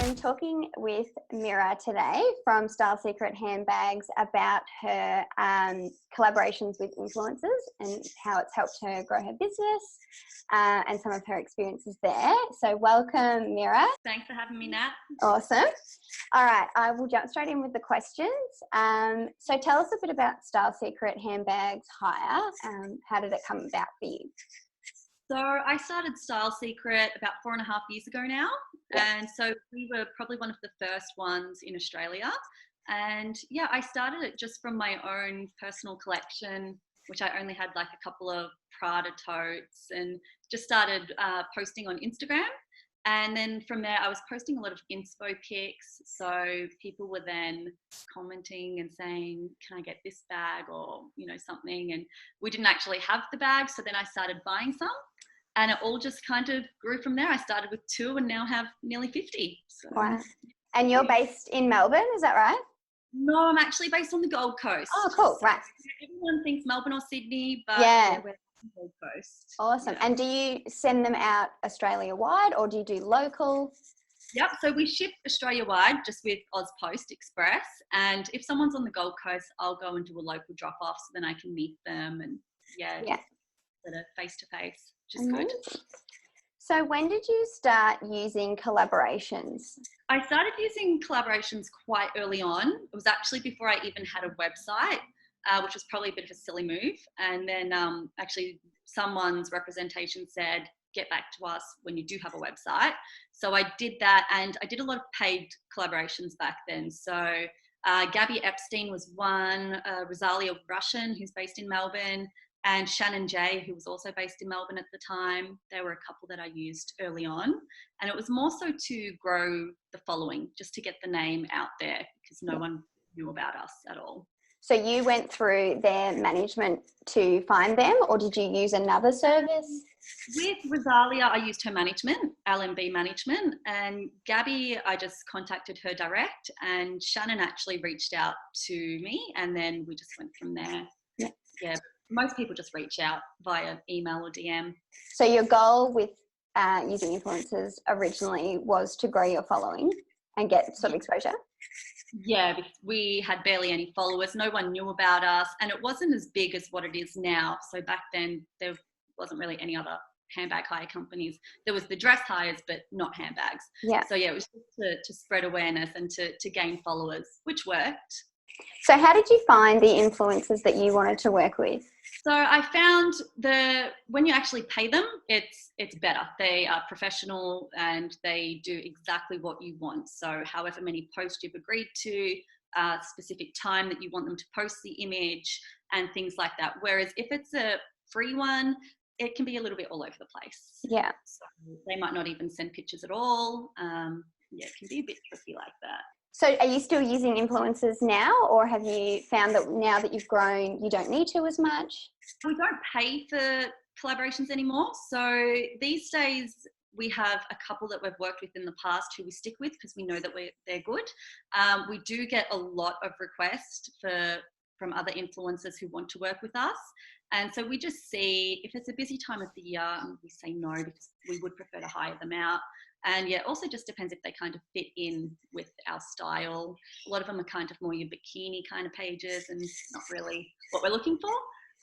I'm talking with Mira today from Style Secret Handbags about her collaborations with influencers and how it's helped her grow her business and some of her experiences there. So welcome, Mira. Thanks for having me, Nat. Awesome. All right, I will jump straight in with the questions. So tell us a bit about Style Secret Handbags Hire. How did it come about for you? So I started Style Secret about 4.5 years ago now. Yep. And so we were probably one of the first ones in Australia. And yeah, I started it just from my own personal collection, which I only had like a couple of Prada totes, and just started posting on Instagram. And then from there, I was posting a lot of inspo pics. So people were then commenting and saying, can I get this bag or, something. And we didn't actually have the bag. So then I started buying some. And it all just kind of grew from there. I started with 2 and now have nearly 50. So. Wow. And you're based in Melbourne, is that right? No, I'm actually based on the Gold Coast. Oh, cool. Right. Everyone thinks Melbourne or Sydney, but yeah, we're on the Gold Coast. Awesome. Yeah. And do you send them out Australia-wide or do you do local? Yep, so we ship Australia-wide just with Post Express. And if someone's on the Gold Coast, I'll go and do a local drop-off so then I can meet them and sort of face-to-face, which is good. So when did you start using collaborations? I started using collaborations quite early on. It was actually before I even had a website, which was probably a bit of a silly move. And then actually someone's representation said, get back to us when you do have a website. So I did that, and I did a lot of paid collaborations back then. So Gabby Epstein was one, Rosalia Russian, who's based in Melbourne, and Shannon J, who was also based in Melbourne at the time. There were a couple that I used early on. And it was more so to grow the following, just to get the name out there, because no one knew about us at all. So you went through their management to find them, or did you use another service? With Rosalia, I used her management, LMB management, and Gabby, I just contacted her direct, and Shannon actually reached out to me, and then we just went from there. Yeah. Most people just reach out via email or DM. So your goal with using influencers originally was to grow your following and get sort of exposure? Yeah, because we had barely any followers. No one knew about us, and it wasn't as big as what it is now. So back then, there wasn't really any other handbag hire companies. There was the dress hires, but not handbags. Yeah. So yeah, it was just to spread awareness and to gain followers, which worked. So how did you find the influencers that you wanted to work with? So I found when you actually pay them, it's better. They are professional and they do exactly what you want. So however many posts you've agreed to, specific time that you want them to post the image and things like that. Whereas if it's a free one, it can be a little bit all over the place. Yeah. So they might not even send pictures at all. It can be a bit tricky like that. So are you still using influencers now, or have you found that now that you've grown, you don't need to as much? We don't pay for collaborations anymore. So these days we have a couple that we've worked with in the past who we stick with because we know that they're good. We do get a lot of requests from other influencers who want to work with us. And so we just see if it's a busy time of the year, we say no because we would prefer to hire them out. And yeah, also just depends if they kind of fit in with our style. A lot of them are kind of more your bikini kind of pages and not really what we're looking for.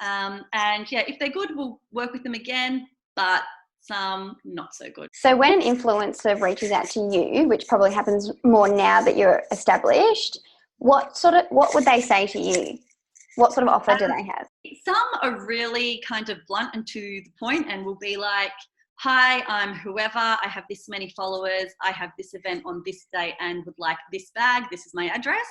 And yeah, if they're good, we'll work with them again, but some not so good. So when an influencer reaches out to you, which probably happens more now that you're established, what would they say to you? What sort of offer do they have? Some are really kind of blunt and to the point and will be like, hi, I'm whoever, I have this many followers, I have this event on this day and would like this bag, this is my address.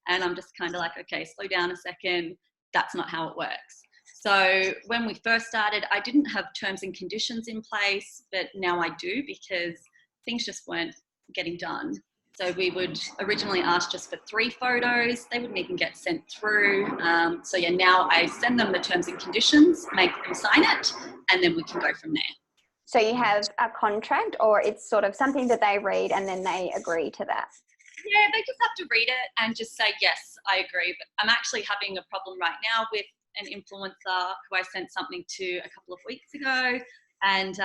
And I'm just kind of like, okay, slow down a second, that's not how it works. So when we first started, I didn't have terms and conditions in place, but now I do because things just weren't getting done. So we would originally ask just for 3 photos. They wouldn't even get sent through. So yeah, now I send them the terms and conditions, make them sign it, and then we can go from there. So you have a contract, or it's sort of something that they read and then they agree to that? Yeah, they just have to read it and just say, yes, I agree. But I'm actually having a problem right now with an influencer who I sent something to a couple of weeks ago. And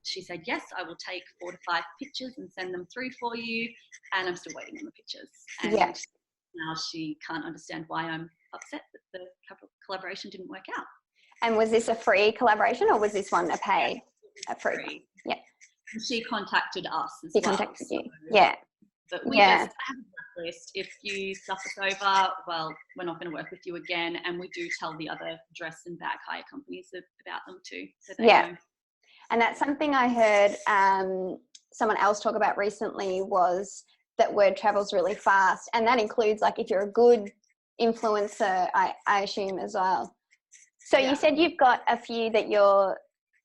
she said, yes, I will take 4 to 5 pictures and send them through for you. And I'm still waiting on the pictures. And now she can't understand why I'm upset that the collaboration didn't work out. And was this a free collaboration or was this one a paid? Yeah, a free. Yeah. And she contacted us as well. She contacted you. Yeah. But we just have a blacklist. If you stuff us over, well, we're not going to work with you again. And we do tell the other dress and bag hire companies about them too. So they know. And that's something I heard someone else talk about recently, was that word travels really fast. And that includes, like, if you're a good influencer, I assume as well. So you said you've got a few that you're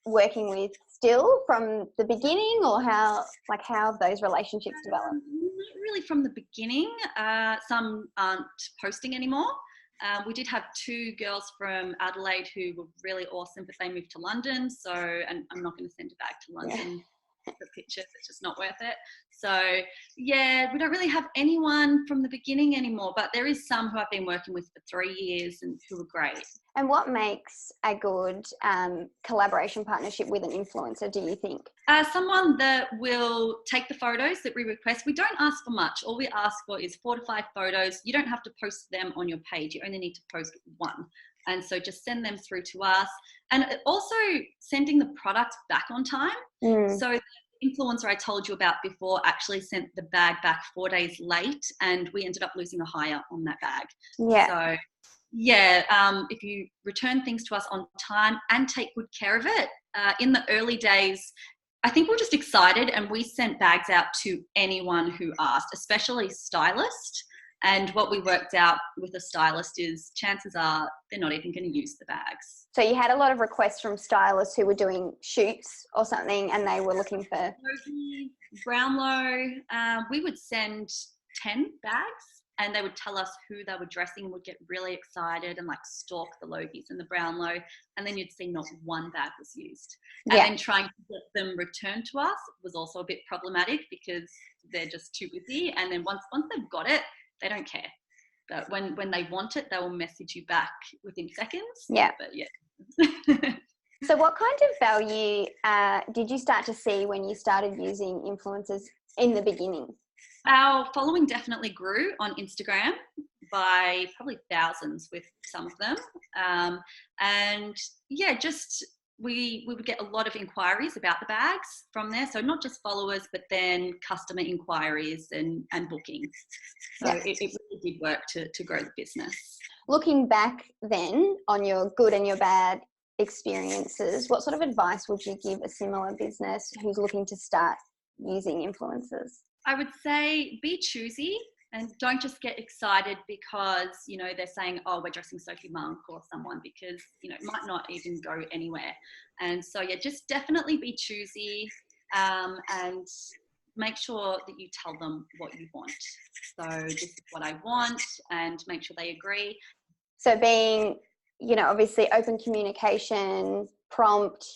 working with still from the beginning, or how have those relationships developed? Not really from the beginning. Some aren't posting anymore. We did have 2 girls from Adelaide who were really awesome, but they moved to London. So, and I'm not going to send it back to London for pictures. It's just not worth it. So yeah, we don't really have anyone from the beginning anymore, but there is some who I've been working with for 3 years and who are great. And what makes a good collaboration partnership with an influencer, do you think? Someone that will take the photos that we request. We don't ask for much. All we ask for is 4 to 5 photos. You don't have to post them on your page. You only need to post 1. And so just send them through to us. And also sending the product back on time. So the influencer I told you about before actually sent the bag back 4 days late, and we ended up losing a hire on that bag. So if you return things to us on time and take good care of it, in the early days, I think we're just excited and we sent bags out to anyone who asked, especially stylists. And what we worked out with a stylist is chances are they're not even going to use the bags. So you had a lot of requests from stylists who were doing shoots or something, and they were looking for Brownlow. We would send 10 bags, and they would tell us who they were dressing, would get really excited and like stalk the Logies and the Brownlow, and then you'd see not 1 bag was used. And then trying to get them returned to us was also a bit problematic because they're just too busy. And then once they've got it, they don't care. But when they want it, they will message you back within seconds. So what kind of value did you start to see when you started using influencers in the beginning? Our following definitely grew on Instagram by probably thousands with some of them. We would get a lot of inquiries about the bags from there. So not just followers, but then customer inquiries and bookings. So it really did work to grow the business. Looking back then on your good and your bad experiences, what sort of advice would you give a similar business who's looking to start using influencers? I would say be choosy and don't just get excited because, they're saying, oh, we're dressing Sophie Monk or someone, because, it might not even go anywhere. And so, just definitely be choosy and make sure that you tell them what you want. So this is what I want, and make sure they agree. So being, obviously open communication, prompt.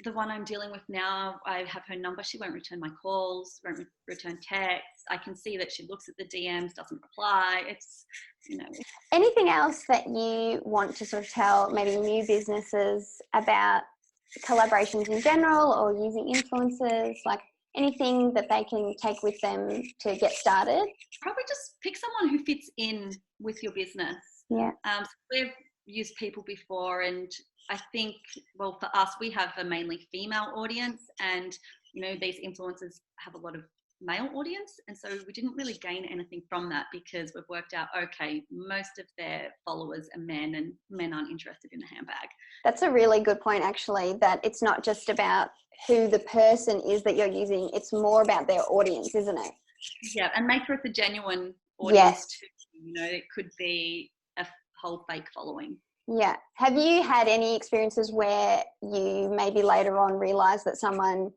The one I'm dealing with now, I have her number. She won't return my calls, won't return texts. I can see that she looks at the DMs, doesn't reply. It's, Anything else that you want to sort of tell maybe new businesses about collaborations in general or using influencers, like anything that they can take with them to get started? Probably just pick someone who fits in with your business. So we've used people before, and I think, well, for us, we have a mainly female audience, and, these influencers have a lot of male audience. And so we didn't really gain anything from that because we've worked out, okay, most of their followers are men, and men aren't interested in a handbag. That's a really good point, actually, that it's not just about who the person is that you're using. It's more about their audience, isn't it? Yeah, and make sure it's a genuine audience too. It could be a whole fake following. Yeah. Have you had any experiences where you maybe later on realised that someone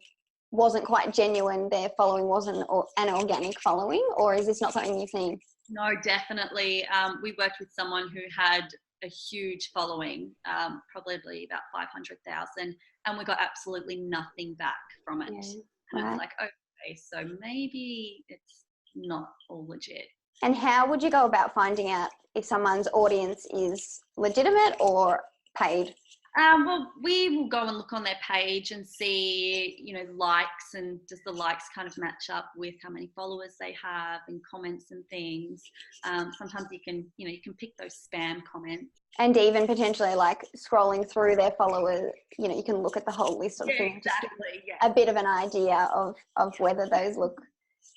wasn't quite genuine, their following wasn't an organic following, or is this not something you've seen? No, definitely. We worked with someone who had a huge following, probably about 500,000, and we got absolutely nothing back from it. And I was like, okay, so maybe it's not all legit. And how would you go about finding out if someone's audience is legitimate or paid? Well, we will go and look on their page and see, you know, likes, and does the likes kind of match up with how many followers they have and comments and things. Sometimes you can pick those spam comments. And even potentially like scrolling through their followers, you know, you can look at the whole list of things. Exactly. A bit of an idea of whether those look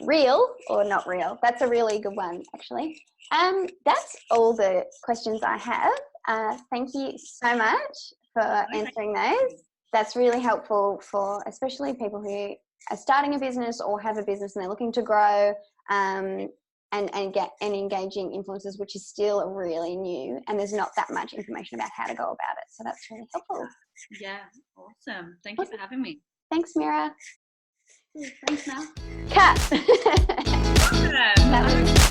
real or not real. That's a really good one, actually. That's all the questions I have. Thank you so much for answering those. That's really helpful for especially people who are starting a business or have a business and they're looking to grow, and engaging influencers, which is still really new, and there's not that much information about how to go about it. So that's really helpful. Yeah, awesome. Thank you for having me. Thanks, Mira. Thanks, Mel. Cut. Awesome.